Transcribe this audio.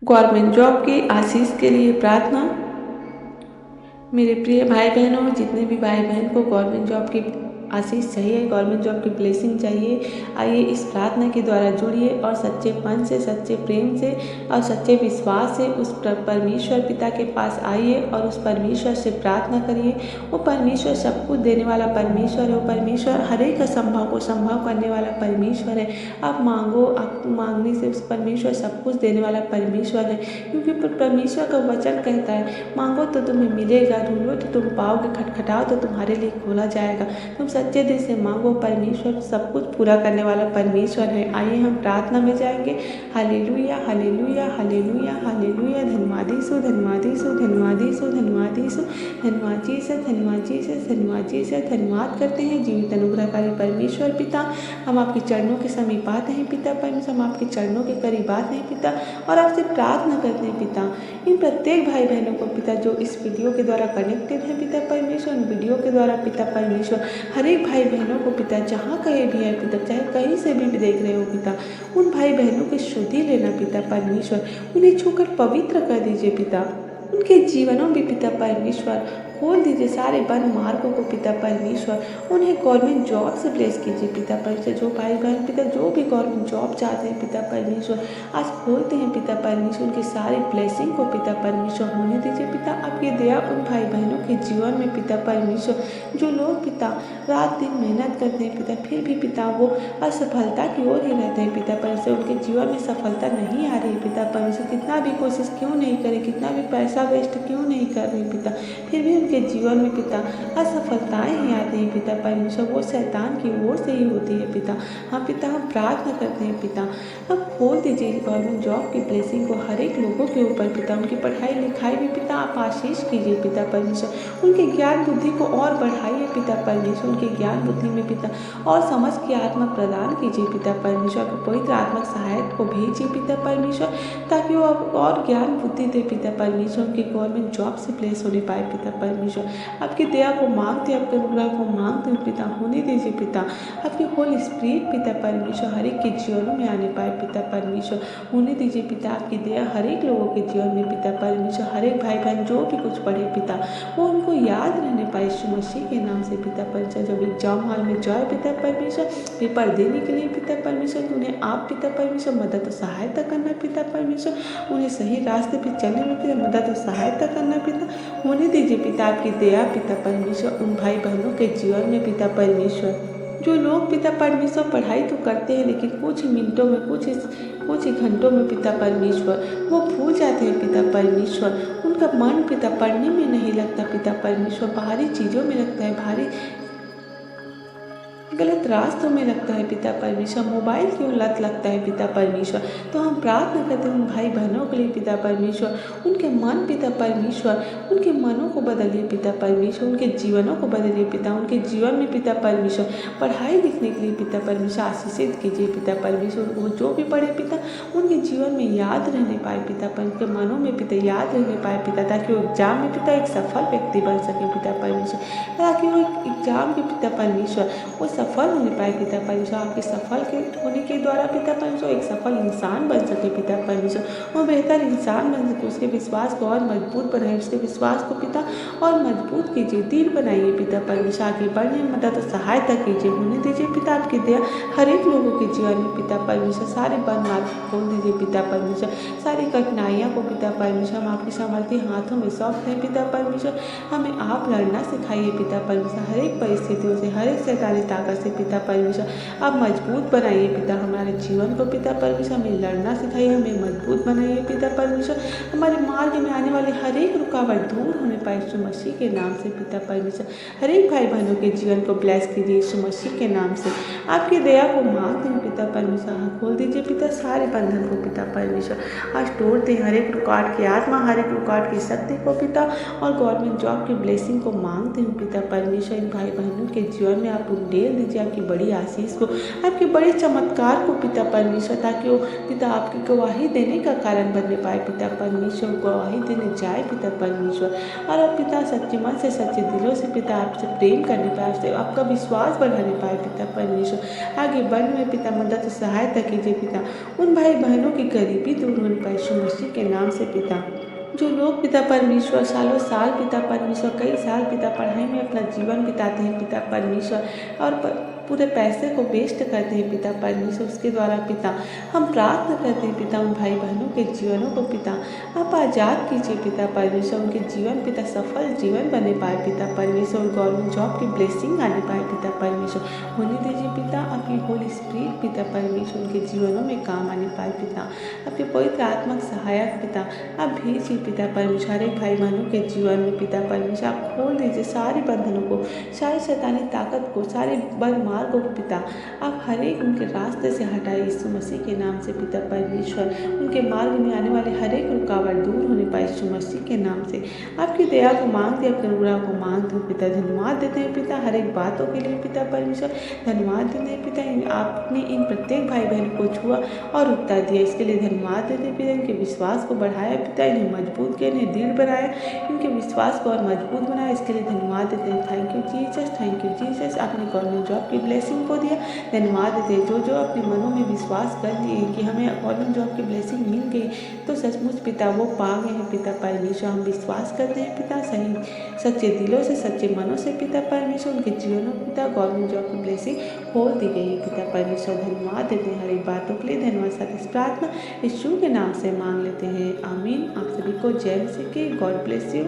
Government job की आशीष के लिए प्रार्थना। मेरे प्रिय भाई बहनों, जितने भी भाई बहन को गवर्नमेंट जॉब की आशीष चाहिए, गवर्नमेंट जॉब की ब्लेसिंग चाहिए, आइए इस प्रार्थना के द्वारा जुड़िए और सच्चे मन से, सच्चे प्रेम से और सच्चे विश्वास से उस परमेश्वर पिता के पास आइए और उस परमेश्वर से प्रार्थना करिए। वो परमेश्वर सब कुछ देने वाला परमेश्वर है। वो परमेश्वर हर एक असंभव को संभव करने वाला परमेश्वर है। आप मांगो, आप मांगने से उस परमेश्वर सब कुछ देने वाला परमेश्वर है, क्योंकि परमेश्वर का वचन कहता है, मांगो तो तुम्हें मिलेगा, ढूंढो तो तुम पाओगे, खटखटाओ तो तुम्हारे लिए खोला जाएगा। तुम सच्चे दिल से मांगो, परमेश्वर सब कुछ पूरा करने वाला परमेश्वर है। आइए हम प्रार्थना में जाएंगे। Hallelujah, hallelujah, hallelujah, hallelujah. धन्यवाद यीशु, धन्यवाद यीशु, धन्यवाद यीशु, धन्यवाद यीशु, धन्यवाद यीशु, धन्यवाद यीशु, धन्यवाद यीशु। धन्यवाद करते हैं जीवित अनुग्रहकारी परमेश्वर पिता, हम आपके चरणों के समीप आते हैं पिता परमेश्वर, हम आपके चरणों के करीब आते हैं पिता और आपसे प्रार्थना करते हैं पिता, इन प्रत्येक भाई बहनों को पिता जो इस वीडियो के द्वारा कनेक्टेड है पिता परमेश्वर, उन वीडियो के द्वारा पिता परमेश्वर हर एक भाई बहनों को पिता जहाँ कहीं भी है पिता, चाहे कहीं से भी देख रहे हो पिता, उन भाई बहनों की शुद्धि लेना पिता परमेश्वर, उन्हें छूकर पवित्र कर दीजिए पिता, उनके जीवनों में पिता परमेश्वर खोल दीजिए सारे बंद मार्गों को पिता परमेश्वर, उन्हें गवर्नमेंट जॉब से ब्लेस कीजिए पिता परमेश्वर। जो भाई बहन पिता जो भी गवर्नमेंट जॉब चाहते हैं पिता परमेश्वर, आज खोलते हैं पिता परमेश्वर, उनकी सारी ब्लेसिंग को पिता परमेश्वर होने दीजिए पिता। आपकी दया उन भाई बहनों के जीवन में पिता परमेश्वर, जो लोग पिता रात दिन मेहनत करते हैं पिता, फिर भी पिता वो असफलता की ओर ही रहते हैं पिता परमेश्वर, उनके जीवन में सफलता नहीं आ रही पिता परमेश्वर, कितना भी कोशिश क्यों नहीं करें, कितना भी पैसा वेस्ट क्यों नहीं कर रहे पिता, फिर भी उनके जीवन में पिता असफलताएं ही आती हैं पिता परमेश्वर, वो शैतान की ओर से ही होती है पिता। हाँ पिता, हम प्रार्थना करते हैं पिता, अब खोल दीजिए गवर्नमेंट जॉब की ब्लेसिंग को हर एक लोगों के ऊपर पिता, उनकी पढ़ाई लिखाई भी पिता आप आशीष कीजिए पिता परमेश्वर, उनके ज्ञान बुद्धि को और बढ़ाइए पिता परमेश्वर, उनके ज्ञान बुद्धि में पिता और समझ की आत्मा प्रदान कीजिए पिता परमेश्वर, पवित्र आत्मा सहायक को भेजिए पिता परमेश्वर, ताकि वो और ज्ञान बुद्धि दे पिता परमेश्वर, उनकी गवर्नमेंट जॉब से प्लेस होने पाए पिता परमेश्वर। आपकी दया को मांगते, आपके अनुग्रह को मांगते हैं पिता, होने दीजिए पिता, आपकी होली स्पिरिट पिता परमेश्वर हर एक के जीवनों में आने पाए पिता परमेश्वर, होने दीजिए पिता। आपकी दया हर एक लोगों के जीवन में पिता परमेश्वर, हर एक भाई बहन जो भी कुछ पढ़े पिता, वो उनको याद रहने पाए यीशु मसीह के नाम से पिता परमेश्वर। जब एग्जाम हॉल में जाए पिता परमेश्वर पेपर देने के लिए पिता परमेश्वर, उन्हें आप पिता परमेश्वर मदद और सहायता करना पिता परमेश्वर, उन्हें सही रास्ते पर चलने में पिता मदद और सहायता करना पिता, होने दीजिए पिता। आपकी दया पिता परमेश्वर उन भाई बहनों के जीवन में पिता परमेश्वर, जो लोग पिता परमेश्वर पढ़ाई तो करते हैं लेकिन कुछ मिनटों में कुछ ही घंटों में पिता परमेश्वर वो भूल जाते हैं पिता परमेश्वर, उनका मन पिता पढ़ने में नहीं लगता पिता परमेश्वर, बाहरी चीज़ों में लगता है, भारी गलत रास्तों में लगता है पिता परमेश्वर, मोबाइल की ओर लत लगता है पिता परमेश्वर। तो हम प्रार्थना करते हैं उन भाई बहनों के लिए पिता परमेश्वर, उनके मन पिता परमेश्वर, उनके मनों को बदलिए पिता परमेश्वर, उनके जीवनों को बदलिए पिता, उनके जीवन में पिता परमेश्वर पढ़ाई लिखने के लिए पिता परमेश्वर आशीषित कीजिए पिता परमेश्वर, वो जो भी पढ़े पिता उनके जीवन में याद रहने पाए पिता, उनके मनों में पिता याद रहने पाए पिता, ताकि वो एग्जाम में पिता एक सफल व्यक्ति बन सके पिता परमेश्वर, ताकि वो एग्जाम के पिता परमेश्वर वो सफल होने पाए पिता परमेश्वर, आपके सफल के होने के द्वारा पिता परमेश्वर एक सफल इंसान बन सके पिता परमेश्वर, वो बेहतर इंसान बन सके, उसके विश्वास को और मजबूत बनाए, उसके विश्वास को पिता और मजबूत कीजिए, दृढ़ बनाइए पिता परमेश्वर, आगे बढ़ने में मदद और सहायता कीजिए, होने दीजिए पिता। आपकी दया हर एक लोगों के जीवन में पिता परमेश्वर, सारे बंद मार्ग खोल दीजिए पिता परमेश्वर, सारी कठिनाइयों को पिता परमेश्वर हम आपके सामर्थ्य हाथों में सौंपते हैं पिता परमेश्वर, हमें आप लड़ना सिखाइए पिता परमेश्वर, हर एक परिस्थितियों से, हर एक शैतानी ताकत से पिता परमेश्वर आप मजबूत बनाइए पिता, हमारे जीवन को पिता परमेश्वर हमें लड़ना सिखाइए, हमें मजबूत बनाइए पिता परमेश्वर, हमारे मार्ग में आने वाले हर एक रुकावट दूर होने पाए यीशु मसीह के नाम से पिता परमेश्वर, हर एक भाई बहनों के जीवन को ब्लेस कीजिए यीशु मसीह के नाम से। आपकी दया को मांगते हैं पिता परमेश्वर, खोल दीजिए पिता सारे बंधन को पिता परमेश्वर, आज तोड़ दें हर एक रुकावट की आत्मा, हर एक रुकावट की शक्ति को पिता, और गवर्नमेंट जॉब की ब्लेसिंग को मांगते हैं पिता परमेश्वर, इन भाई बहनों के जीवन में आप उंडेल दीजिए आपकी बड़ी आशीष को, आपके बड़े चमत्कार को पिता परमेश्वर, ताकि वो पिता आपकी गवाही देने का कारण बनने पाए पिता परमेश्वर, गवाही देने जाए पिता परमेश्वर। और अब पिता सच्चे मन से सच्चे दिलों से पिता आपसे प्रेम करने पाए, आपसे आपका विश्वास बढ़ाने पाए पिता परमेश्वर। आगे बढ़ने में पिता मदद सहायता कीजिए पिता, उन भाई बहनों की गरीबी दूर होने पाए यीशु मसीह के नाम से पिता। जो लोग पिता परमेश्वर सालों साल पिता परमेश्वर कई साल पिता पढ़ाई में अपना जीवन बिताते हैं पिता परमेश्वर, और पूरे पैसे को वेस्ट करते हैं पिता परमेश्वर, उसके द्वारा पिता हम प्रार्थना करते हैं पिता उन भाई बहनों के जीवनों को पिता आप आज़ाद कीजिए पिता परमेश्वर, उनके जीवन पिता सफल जीवन बने पाए पिता परमेश्वर, गवर्नमेंट जॉब की ब्लेसिंग आने पाए पिता परमेश्वर, होने दीजिए पिता आपकी होली स्पिरिट पिता परमेश्वर उनके जीवनों में काम आने पाए पिता, आपके पवित्र आत्मा सहायक पिता आप भेजिए पिता परमेश्वर, हर एक भाई बहनों के जीवन में पिता परमेश्वर आप खोल दीजिए सारे बंधनों को, सारी शैतानी ताकत को, सारे बद मार्गों को पिता आप हर एक उनके रास्ते से हटाए यीशु मसीह के नाम से पिता परमेश्वर, उनके मार्ग में आने वाले हर एक रुकावट दूर होने पाए यीशु मसीह के नाम से। आपकी दया को मांगते हैं, करुणा को मांगते हैं पिता, धन्यवाद देते हैं पिता हर एक बातों के लिए पिता परमेश्वर, धन्यवाद देते हैं पिता आपने इन प्रत्येक भाई बहन को छुआ और उत्तर दिया, इसके लिए धन्यवाद देते हैं पिता, इनके विश्वास को बढ़ाया पिता, इन्हें मजबूत किया, इन्हें दृढ़ बनाया, इनके विश्वास को और मजबूत बनाया, इसके लिए धन्यवाद देते हैं। Thank you Jesus, thank you Jesus, आपने गवर्नमेंट जॉब की ब्लेसिंग को दिया, धन्यवाद देते हैं। जो जो अपने मनों में विश्वास कर लिए कि हमें गवर्नमेंट जॉब की ब्लेसिंग मिल गई, तो सचमुच पिता वो पा गए हैं पिता परमेश्वर, हम विश्वास करते हैं पिता सही सच्चे दिलों से सच्चे मनों से पिता परमेश्वर, उनके जीवनों पिता गवर्नमेंट जॉब की ब्लेसिंग खोल दी गई है पिता परमेश्वर, धन्यवाद देते हैं हर एक बातों के लिए, धन्यवाद। साथ इस प्रार्थना यीशु के नाम से मांग लेते हैं, आमीन। आप सभी को जय मसीह की, गॉड ब्लेस यू।